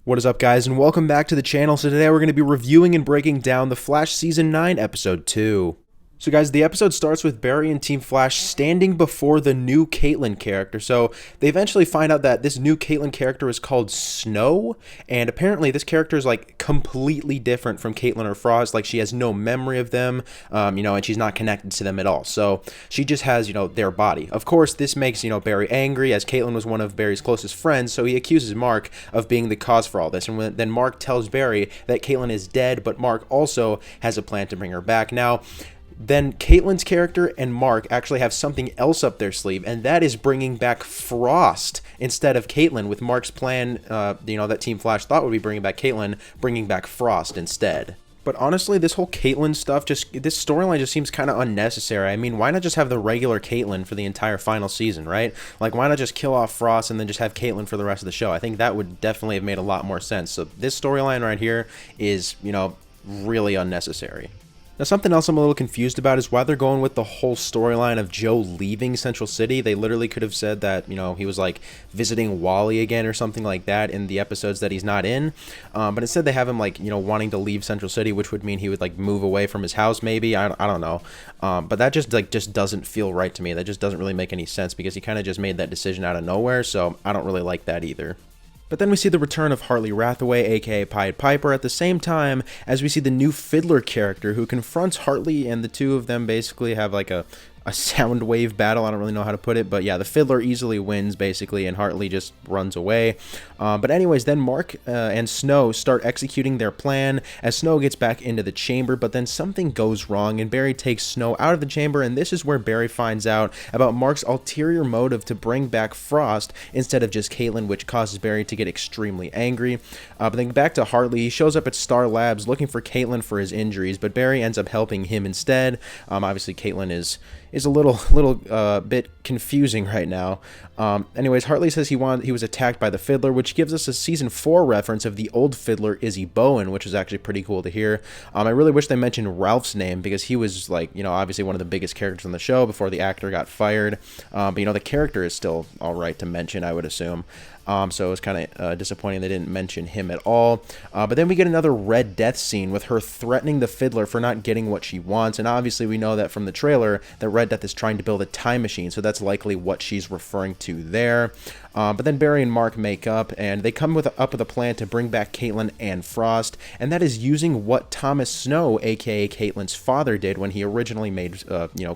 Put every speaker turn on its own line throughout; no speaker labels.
What is up, guys, and welcome back to the channel. So today we're going to be reviewing and breaking down The Flash Season 9, Episode 2. So guys, the episode starts with Barry and Team Flash standing before the new Caitlin character. So they eventually find out that this new Caitlin character is called Snow, and apparently this character is like completely different from Caitlin or Frost. Like, she has no memory of them, and she's not connected to them at all. So she just has, their body. Of course, this makes, Barry angry, as Caitlin was one of Barry's closest friends, so he accuses Mark of being the cause for all this. And then Mark tells Barry that Caitlin is dead, but Mark also has a plan to bring her back. Now, then Caitlin's character and Mark actually have something else up their sleeve, and that is bringing back Frost instead of Caitlin, with Mark's plan, that Team Flash thought would be bringing back Caitlin, bringing back Frost instead. But honestly, this whole Caitlin stuff, this storyline just seems kind of unnecessary. I mean, why not just have the regular Caitlin for the entire final season, right? Like, why not just kill off Frost and then just have Caitlin for the rest of the show? I think that would definitely have made a lot more sense. So this storyline right here is, really unnecessary. Now, something else I'm a little confused about is why they're going with the whole storyline of Joe leaving Central City. They literally could have said that, he was like visiting Wally again or something like that in the episodes that he's not in. But instead they have him like, wanting to leave Central City, which would mean he would like move away from his house maybe. I don't know. But that just doesn't feel right to me. That just doesn't really make any sense because he kind of just made that decision out of nowhere. So I don't really like that either. But then we see the return of Hartley Rathaway, aka Pied Piper, at the same time as we see the new Fiddler character who confronts Hartley, and the two of them basically have like a sound wave battle. I don't really know how to put it, but yeah, the Fiddler easily wins basically, and Hartley just runs away. But anyways, then Mark and Snow start executing their plan as Snow gets back into the chamber, but then something goes wrong and Barry takes Snow out of the chamber, and this is where Barry finds out about Mark's ulterior motive to bring back Frost instead of just Caitlin, which causes Barry to get extremely angry. But then back to Hartley. He shows up at Star Labs looking for Caitlin for his injuries, but Barry ends up helping him instead. Obviously Caitlin is a little bit confusing right now. Anyways, Hartley says he was attacked by the Fiddler, which gives us a season 4 reference of the old Fiddler, Izzy Bowen, which is actually pretty cool to hear. I really wish they mentioned Ralph's name because he was like, obviously one of the biggest characters on the show before the actor got fired. But the character is still all right to mention, I would assume. So it was kind of disappointing they didn't mention him at all. But then we get another Red Death scene with her threatening the Fiddler for not getting what she wants. And obviously we know that from the trailer that Red Death is trying to build a time machine. So that's likely what she's referring to there. But then Barry and Mark make up, and they come up with a plan to bring back Caitlin and Frost. And that is using what Thomas Snow, aka Caitlin's father, did when he originally made,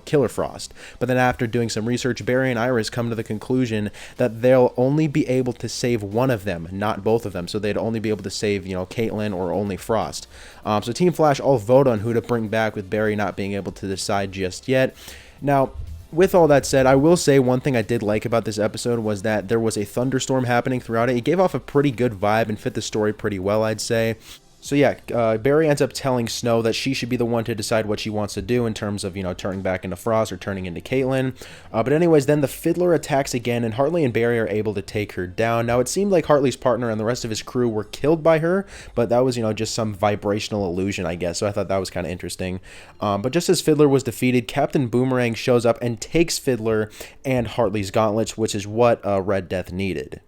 Killer Frost. But then after doing some research, Barry and Iris come to the conclusion that they'll only be able to save one of them, not both of them. So they'd only be able to save, Caitlin or only Frost. So Team Flash all vote on who to bring back, with Barry not being able to decide just yet. Now, with all that said, I will say one thing I did like about this episode was that there was a thunderstorm happening throughout it. It gave off a pretty good vibe and fit the story pretty well, I'd say. So yeah, Barry ends up telling Snow that she should be the one to decide what she wants to do in terms of, turning back into Frost or turning into Caitlin. But anyways, then the Fiddler attacks again, and Hartley and Barry are able to take her down. Now, it seemed like Hartley's partner and the rest of his crew were killed by her, but that was, just some vibrational illusion, I guess. So I thought that was kind of interesting. But just as Fiddler was defeated, Captain Boomerang shows up and takes Fiddler and Hartley's gauntlets, which is what Red Death needed.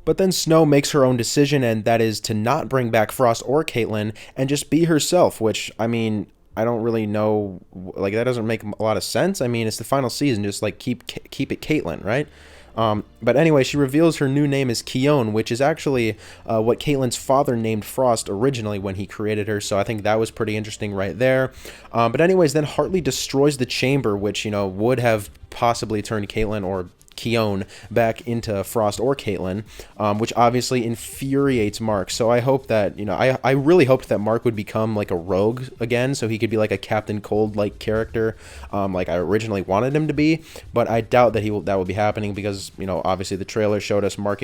But then Snow makes her own decision, and that is to not bring back Frost or Caitlin and just be herself, which, I mean, I don't really know, like, that doesn't make a lot of sense. I mean, it's the final season, just, like, keep it Caitlin, right? But anyway, she reveals her new name is Keone, which is actually what Caitlin's father named Frost originally when he created her, so I think that was pretty interesting right there. But anyways, then Hartley destroys the chamber, which, would have possibly turned Caitlin or Keone back into Frost or Caitlin, which obviously infuriates Mark. So I hope that, I really hoped that Mark would become like a rogue again, so he could be like a Captain Cold-like character, like I originally wanted him to be, but I doubt that that will be happening because, obviously the trailer showed us Mark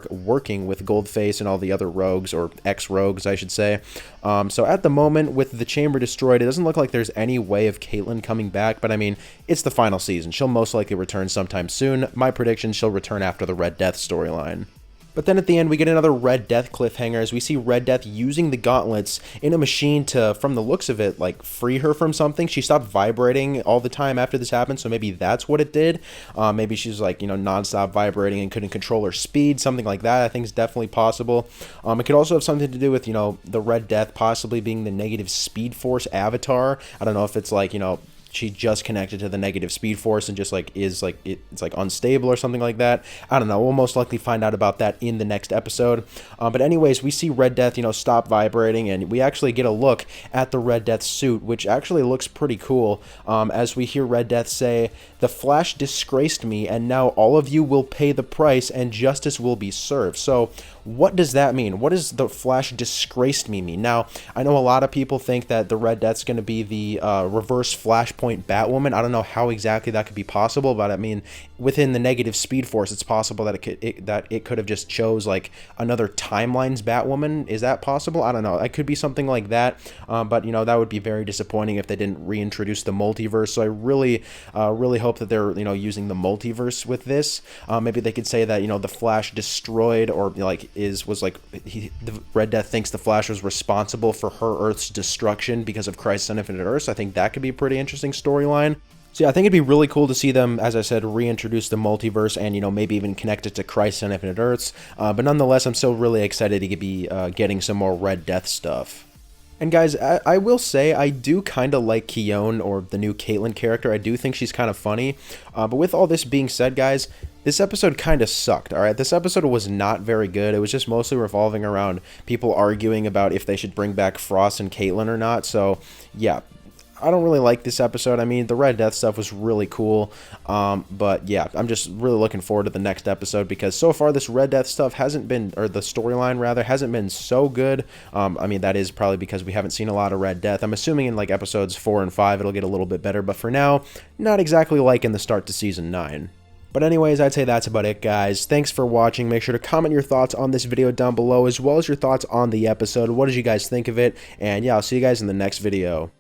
working with Goldface and all the other rogues, or ex-rogues, I should say. So at the moment, with the chamber destroyed, it doesn't look like there's any way of Caitlin coming back, but I mean, it's the final season. She'll most likely return sometime soon. My prediction, she'll return after the Red Death storyline. But then at the end, we get another Red Death cliffhanger as we see Red Death using the gauntlets in a machine to, from the looks of it, like free her from something. She stopped vibrating all the time after this happened, so maybe that's what it did. Maybe she's like, nonstop vibrating and couldn't control her speed, something like that. I think is definitely possible. It could also have something to do with, the Red Death possibly being the negative Speed Force avatar. I don't know if it's like, she just connected to the negative Speed Force and just it's unstable or something like that. I don't know. We'll most likely find out about that in the next episode. But anyways, we see Red Death, stop vibrating, and we actually get a look at the Red Death suit, which actually looks pretty cool. As we hear Red Death say, "The Flash disgraced me, and now all of you will pay the price, and justice will be served." So what does that mean? What does the Flash disgraced me mean? Now, I know a lot of people think that the Red Death's going to be the reverse Flashpoint Batwoman. I don't know how exactly that could be possible, but I mean, within the negative Speed Force, it's possible that it could have just chose like another timeline's Batwoman. Is that possible? I don't know. It could be something like that, but that would be very disappointing if they didn't reintroduce the multiverse. So I really hope that they're using the multiverse with this. Maybe they could say that the Flash destroyed or the Red Death thinks the Flash was responsible for her Earth's destruction because of Crisis on Infinite Earths. I think that could be a pretty interesting storyline. So yeah, I think it'd be really cool to see them, as I said, reintroduce the multiverse and, maybe even connect it to Crisis on Infinite Earths. But nonetheless, I'm still really excited to be getting some more Red Death stuff. And guys, I will say I do kind of like Keone, or the new Caitlyn character. I do think she's kind of funny. But with all this being said, guys, this episode kind of sucked, alright? This episode was not very good. It was just mostly revolving around people arguing about if they should bring back Frost and Caitlyn or not. So, yeah, I don't really like this episode. I mean, the Red Death stuff was really cool. But, yeah, I'm just really looking forward to the next episode because so far this Red Death stuff hasn't been, or the storyline, rather, hasn't been so good. I mean, that is probably because we haven't seen a lot of Red Death. I'm assuming in, like, episodes 4 and 5 it'll get a little bit better. But for now, not exactly like in the start to Season 9. But anyways, I'd say that's about it, guys. Thanks for watching. Make sure to comment your thoughts on this video down below, as well as your thoughts on the episode. What did you guys think of it? And yeah, I'll see you guys in the next video.